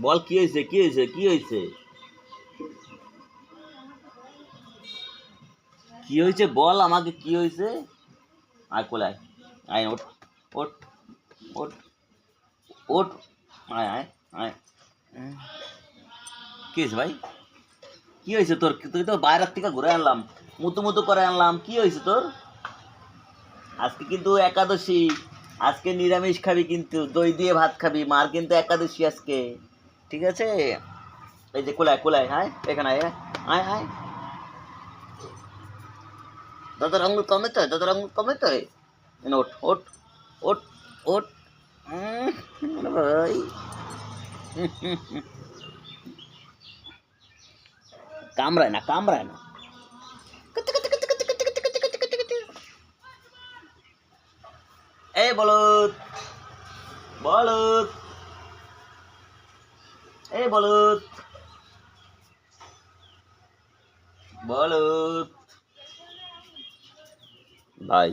বল কি হয়েছে, কি হয়েছে, কি হয়েছে, কি হয়েছে বল আমাকে, কি হয়েছে? আয় কোলায়, আয় ওঠ, ওঠ, ওঠ, ওঠ, আয় আয় আয়। কি হয়েছে ভাই? কি হয়েছে তোর? তুই তো বাইরের থেকে ঘুরে আনলাম, মুতু মুতু করে আনলাম, কি হয়েছে তোর? আজকে কিন্তু একাদশী, আজকে নিরামিষ খাবি, কিন্তু দই দিয়ে ভাত খাবি, মার কিন্তু একাদশী আজকে, ঠিক আছে? এই যে কোলায় কোলায়, আয় এখানে আয়, আয় আয়। দাদার আঙুল কমে তো, দাদার আঙুল কমে তো। ওঠ ওঠ ওঠ ওঠ। ভাই কামড়ায় না, কামড়ায় না। এই বলদ, বলদ, এই বলদ, বলদ ভাই।